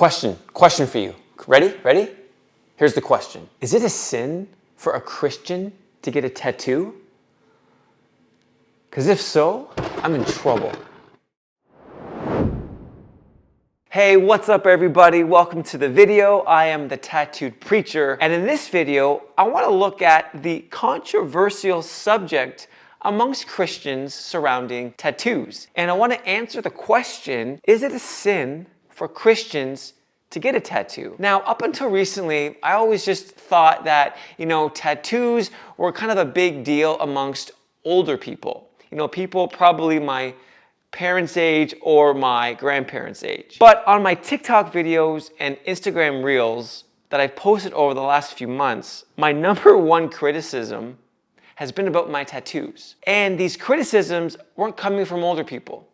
Question for you. Ready? Here's the question. Is it a sin for a Christian to get a tattoo? Because if so, I'm in trouble. Hey, what's up everybody? Welcome to the video. I am the Tattooed Preacher, and in this video, I want to look at the controversial subject amongst Christians surrounding tattoos. And I want to answer the question, is it a sin for Christians to get a tattoo? Now, up until recently, I always just thought that, tattoos were kind of a big deal amongst older people. People probably my parents' age or my grandparents' age. But on my TikTok videos and Instagram Reels that I've posted over the last few months, my number one criticism has been about my tattoos. And these criticisms weren't coming from older people.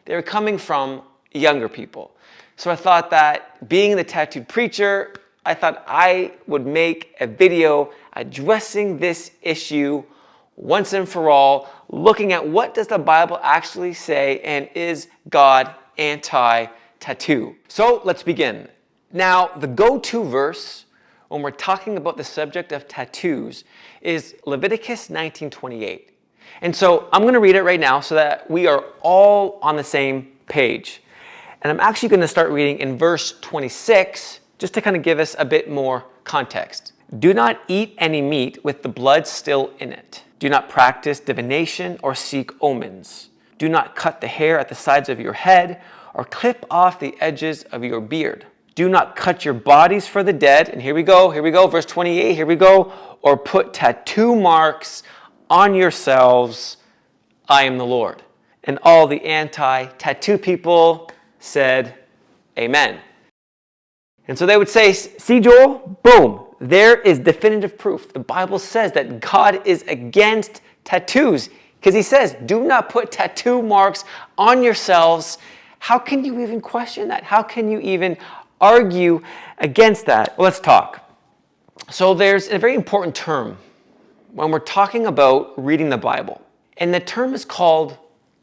They were coming from younger people. So I thought that being the Tattooed Preacher, I thought I would make a video addressing this issue once and for all, looking at what does the Bible actually say and is God anti-tattoo? So let's begin. Now, the go-to verse when we're talking about the subject of tattoos is Leviticus 19:28. And so I'm going to read it right now so that we are all on the same page. And I'm actually going to start reading in verse 26 just to kind of give us a bit more context. Do not eat any meat with the blood still in it. Do not practice divination or seek omens. Do not cut the hair at the sides of your head or clip off the edges of your beard. Do not cut your bodies for the dead. And here we go, verse 28, here we go. Or put tattoo marks on yourselves. I am the Lord. And all the anti-tattoo people said, amen. And so they would say, see Joel, boom, there is definitive proof. The Bible says that God is against tattoos because he says, do not put tattoo marks on yourselves. How can you even question that? How can you even argue against that? Well, let's talk. So there's a very important term when we're talking about reading the Bible, and the term is called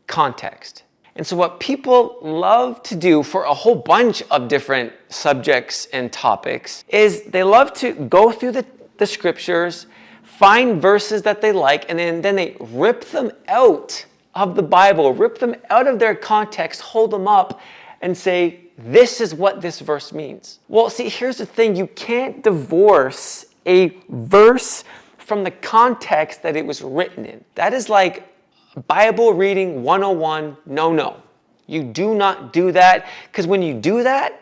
context. And so what people love to do for a whole bunch of different subjects and topics is they love to go through the scriptures, find verses that they like, and then they rip them out of the Bible, rip them out of their context, hold them up, and say, this is what this verse means. Well, see, here's the thing. You can't divorce a verse from the context that it was written in. That is like Bible reading 101, no. You do not do that, because when you do that,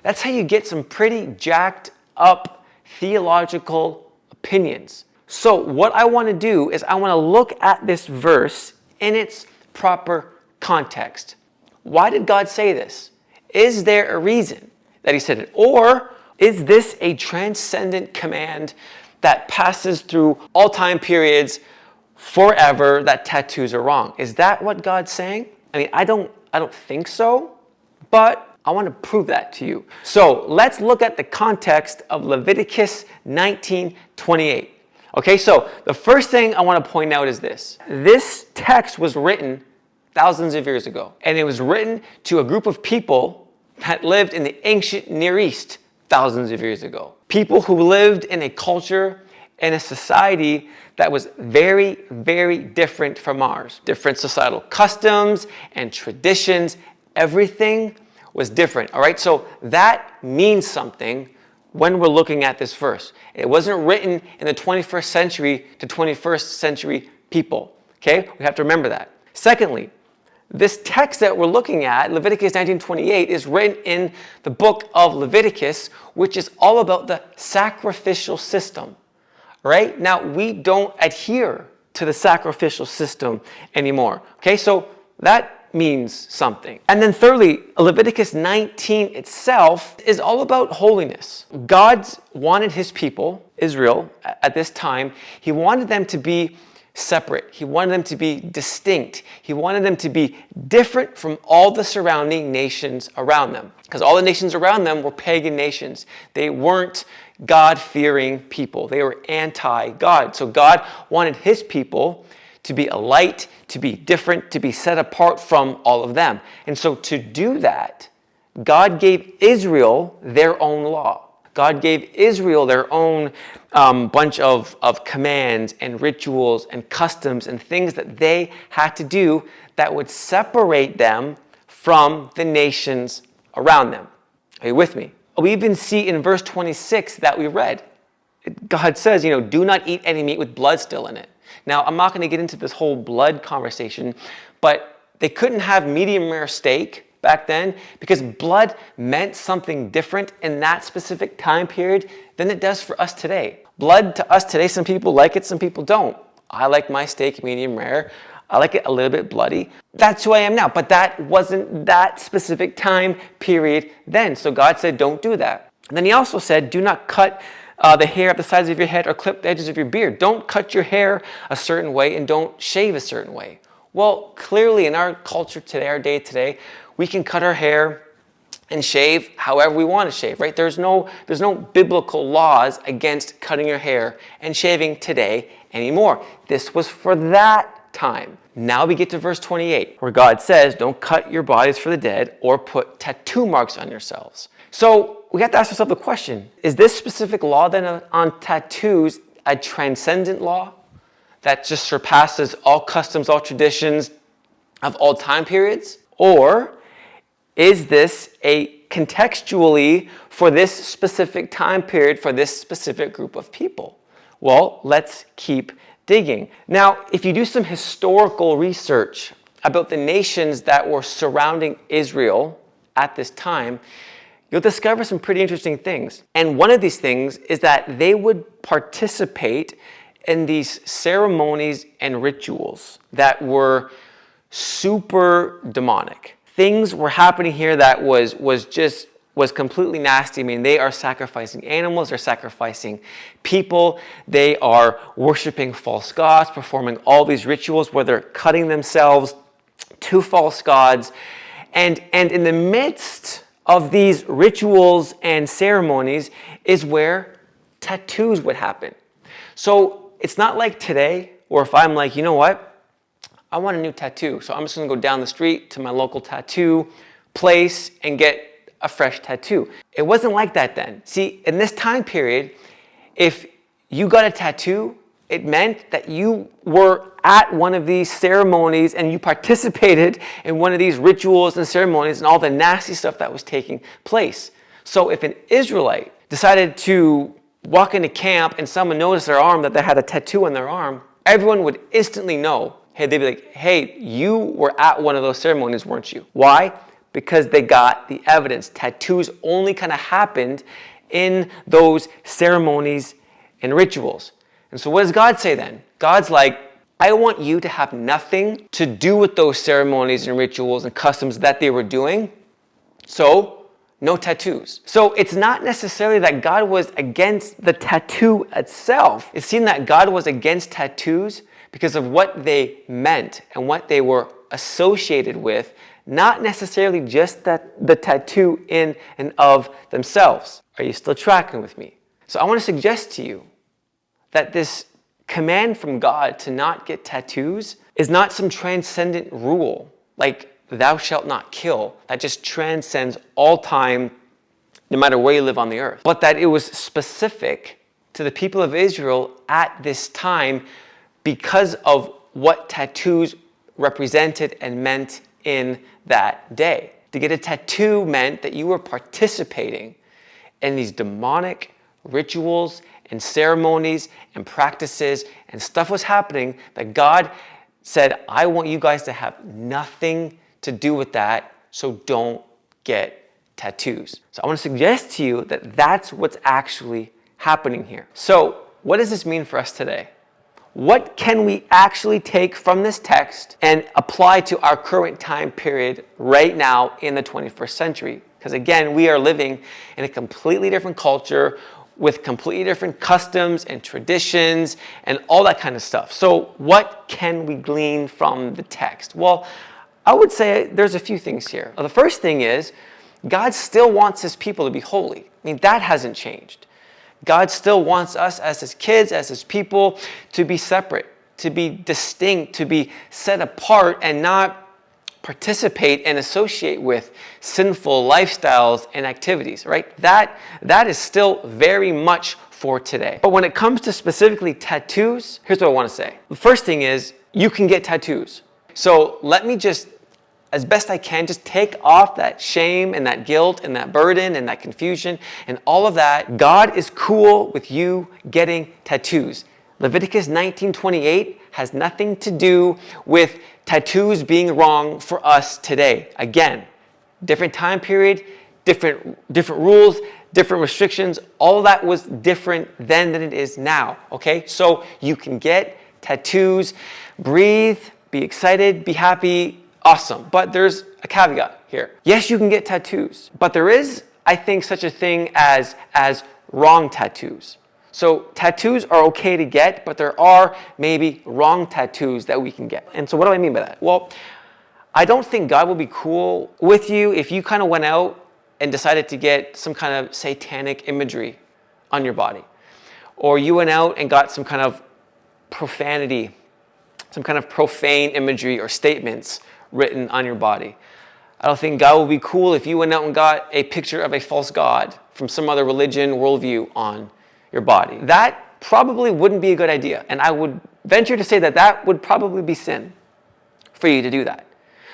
that's how you get some pretty jacked up theological opinions. So what I want to do is I want to look at this verse in its proper context. Why did God say this? Is there a reason that he said it? Or is this a transcendent command that passes through all time periods forever, that tattoos are wrong? Is that what God's saying? I mean, I don't think so, but I want to prove that to you. So let's look at the context of Leviticus 19:28. Okay, so the first thing I want to point out is this. This text was written thousands of years ago, and it was written to a group of people that lived in the ancient Near East thousands of years ago. People who lived in a culture and a society that was very, very different from ours. Different societal customs and traditions. Everything was different, all right? So that means something when we're looking at this verse. It wasn't written in the 21st century to 21st century people, okay? We have to remember that. Secondly, this text that we're looking at, Leviticus 19:28, is written in the book of Leviticus, which is all about the sacrificial system. Right? Now, we don't adhere to the sacrificial system anymore. Okay, so that means something. And then thirdly, Leviticus 19 itself is all about holiness. God wanted his people, Israel, at this time, he wanted them to be separate. He wanted them to be distinct. He wanted them to be different from all the surrounding nations around them. Because all the nations around them were pagan nations. They weren't God-fearing people. They were anti-God. So God wanted his people to be a light, to be different, to be set apart from all of them. And so to do that, God gave Israel their own law. God gave Israel their own bunch of commands and rituals and customs and things that they had to do that would separate them from the nations around them. Are you with me? We even see in verse 26 that we read, God says, do not eat any meat with blood still in it. Now, I'm not going to get into this whole blood conversation, but they couldn't have medium rare steak back then because blood meant something different in that specific time period than it does for us today. Blood to us today, some people like it, some people don't. I like my steak medium rare. I like it a little bit bloody. That's who I am now. But that wasn't that specific time period then. So God said, don't do that. And then he also said, do not cut the hair at the sides of your head or clip the edges of your beard. Don't cut your hair a certain way and don't shave a certain way. Well, clearly in our culture today, our day today, we can cut our hair and shave however we want to shave, right? There's no biblical laws against cutting your hair and shaving today anymore. This was for that time. Now we get to verse 28, where God says, don't cut your bodies for the dead or put tattoo marks on yourselves. So we have to ask ourselves the question, is this specific law then on tattoos a transcendent law that just surpasses all customs, all traditions of all time periods? Or is this a contextually for this specific time period, for this specific group of people? Well, let's keep digging. Now, if you do some historical research about the nations that were surrounding Israel at this time, you'll discover some pretty interesting things. And one of these things is that they would participate in these ceremonies and rituals that were super demonic. Things were happening here that was completely nasty. I mean, they are sacrificing animals, they're sacrificing people, they are worshiping false gods, performing all these rituals where they're cutting themselves to false gods. And in the midst of these rituals and ceremonies is where tattoos would happen. So it's not like today, or if I'm like, you know what? I want a new tattoo. So I'm just going to go down the street to my local tattoo place and get a fresh tattoo. It wasn't like that then. See, in this time period, if you got a tattoo, it meant that you were at one of these ceremonies and you participated in one of these rituals and ceremonies and all the nasty stuff that was taking place. So if an Israelite decided to walk into camp and someone noticed their arm, that they had a tattoo on their arm, everyone would instantly know. Hey, they'd be like, hey, you were at one of those ceremonies, weren't you? Why? Because they got the evidence. Tattoos only kind of happened in those ceremonies and rituals. And so what does God say then? God's like, I want you to have nothing to do with those ceremonies and rituals and customs that they were doing. So, no tattoos. So it's not necessarily that God was against the tattoo itself. It seemed that God was against tattoos because of what they meant and what they were associated with, not necessarily just the tattoo in and of themselves. Are you still tracking with me? So I want to suggest to you that this command from God to not get tattoos is not some transcendent rule, like thou shalt not kill, that just transcends all time, no matter where you live on the earth. But that it was specific to the people of Israel at this time because of what tattoos represented and meant in that day. To get a tattoo meant that you were participating in these demonic rituals and ceremonies and practices, and stuff was happening that God said, I want you guys to have nothing to do with that, so don't get tattoos. So I want to suggest to you that that's what's actually happening here. So what does this mean for us today? What can we actually take from this text and apply to our current time period right now in the 21st century? Because again, we are living in a completely different culture with completely different customs and traditions and all that kind of stuff. So what can we glean from the text? Well, I would say there's a few things here. The first thing is God still wants his people to be holy. I mean, that hasn't changed. God still wants us as his kids, as his people, to be separate, to be distinct, to be set apart and not participate and associate with sinful lifestyles and activities, right? That is still very much for today. But when it comes to specifically tattoos, here's what I want to say. The first thing is you can get tattoos. So let me just, as best I can, just take off that shame and that guilt and that burden and that confusion and all of that. God is cool with you getting tattoos. Leviticus 19:28 has nothing to do with tattoos being wrong for us today. Again, different time period, different rules, different restrictions. All of that was different then than it is now, okay? So you can get tattoos, breathe, be excited, be happy, awesome. But there's a caveat here. Yes, you can get tattoos, but there is, I think, such a thing as wrong tattoos. So tattoos are okay to get, but there are maybe wrong tattoos that we can get. And so what do I mean by that? Well, I don't think God will be cool with you if you kind of went out and decided to get some kind of satanic imagery on your body. Or you went out and got some kind of profanity, some kind of profane imagery or statements written on your body. I don't think God will be cool if you went out and got a picture of a false god from some other religion, worldview on your body. That probably wouldn't be a good idea. And I would venture to say that that would probably be sin for you to do that.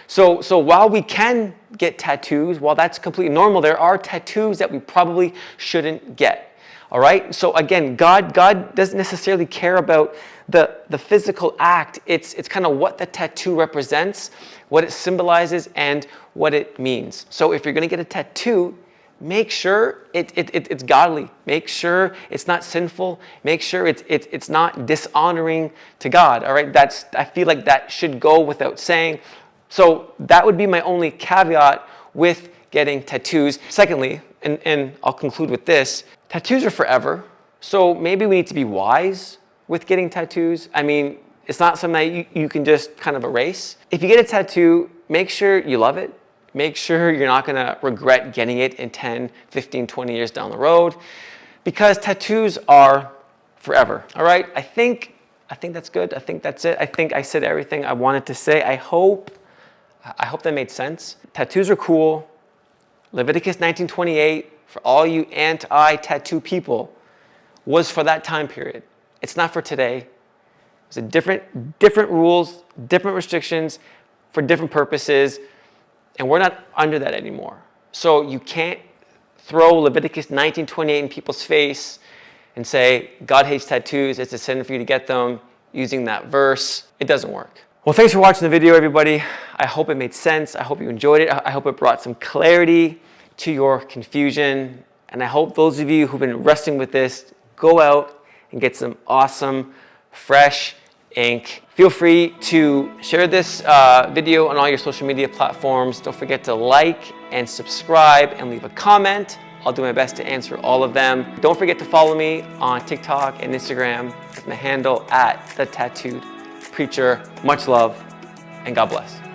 So while we can get tattoos, while that's completely normal, there are tattoos that we probably shouldn't get. All right? So again, God doesn't necessarily care about the physical act. It's kind of what the tattoo represents, what it symbolizes, and what it means. So if you're going to get a tattoo, make sure it's godly. Make sure it's not sinful. Make sure it's not dishonoring to God. All right? I feel like that should go without saying. So that would be my only caveat with getting tattoos. Secondly, and I'll conclude with this, tattoos are forever. So maybe we need to be wise with getting tattoos. I mean, it's not something that you can just kind of erase. If you get a tattoo, make sure you love it. Make sure you're not going to regret getting it in 10, 15, 20 years down the road, because tattoos are forever. All right? I think that's good. I think that's it. I think I said everything I wanted to say. I hope that made sense. Tattoos are cool. Leviticus 19:28, for all you anti-tattoo people, was for that time period. It's not for today. It's a different rules, different restrictions for different purposes. And we're not under that anymore. So you can't throw Leviticus 19:28 in people's face and say, God hates tattoos, it's a sin for you to get them, using that verse. It doesn't work. Well, thanks for watching the video, everybody. I hope it made sense. I hope you enjoyed it. I hope it brought some clarity to your confusion. And I hope those of you who've been wrestling with this go out and get some awesome, fresh ink. Feel free to share this video on all your social media platforms. Don't forget to like and subscribe and leave a comment. I'll do my best to answer all of them. Don't forget to follow me on TikTok and Instagram with my handle @TheTattooedPreacher. Much love and God bless.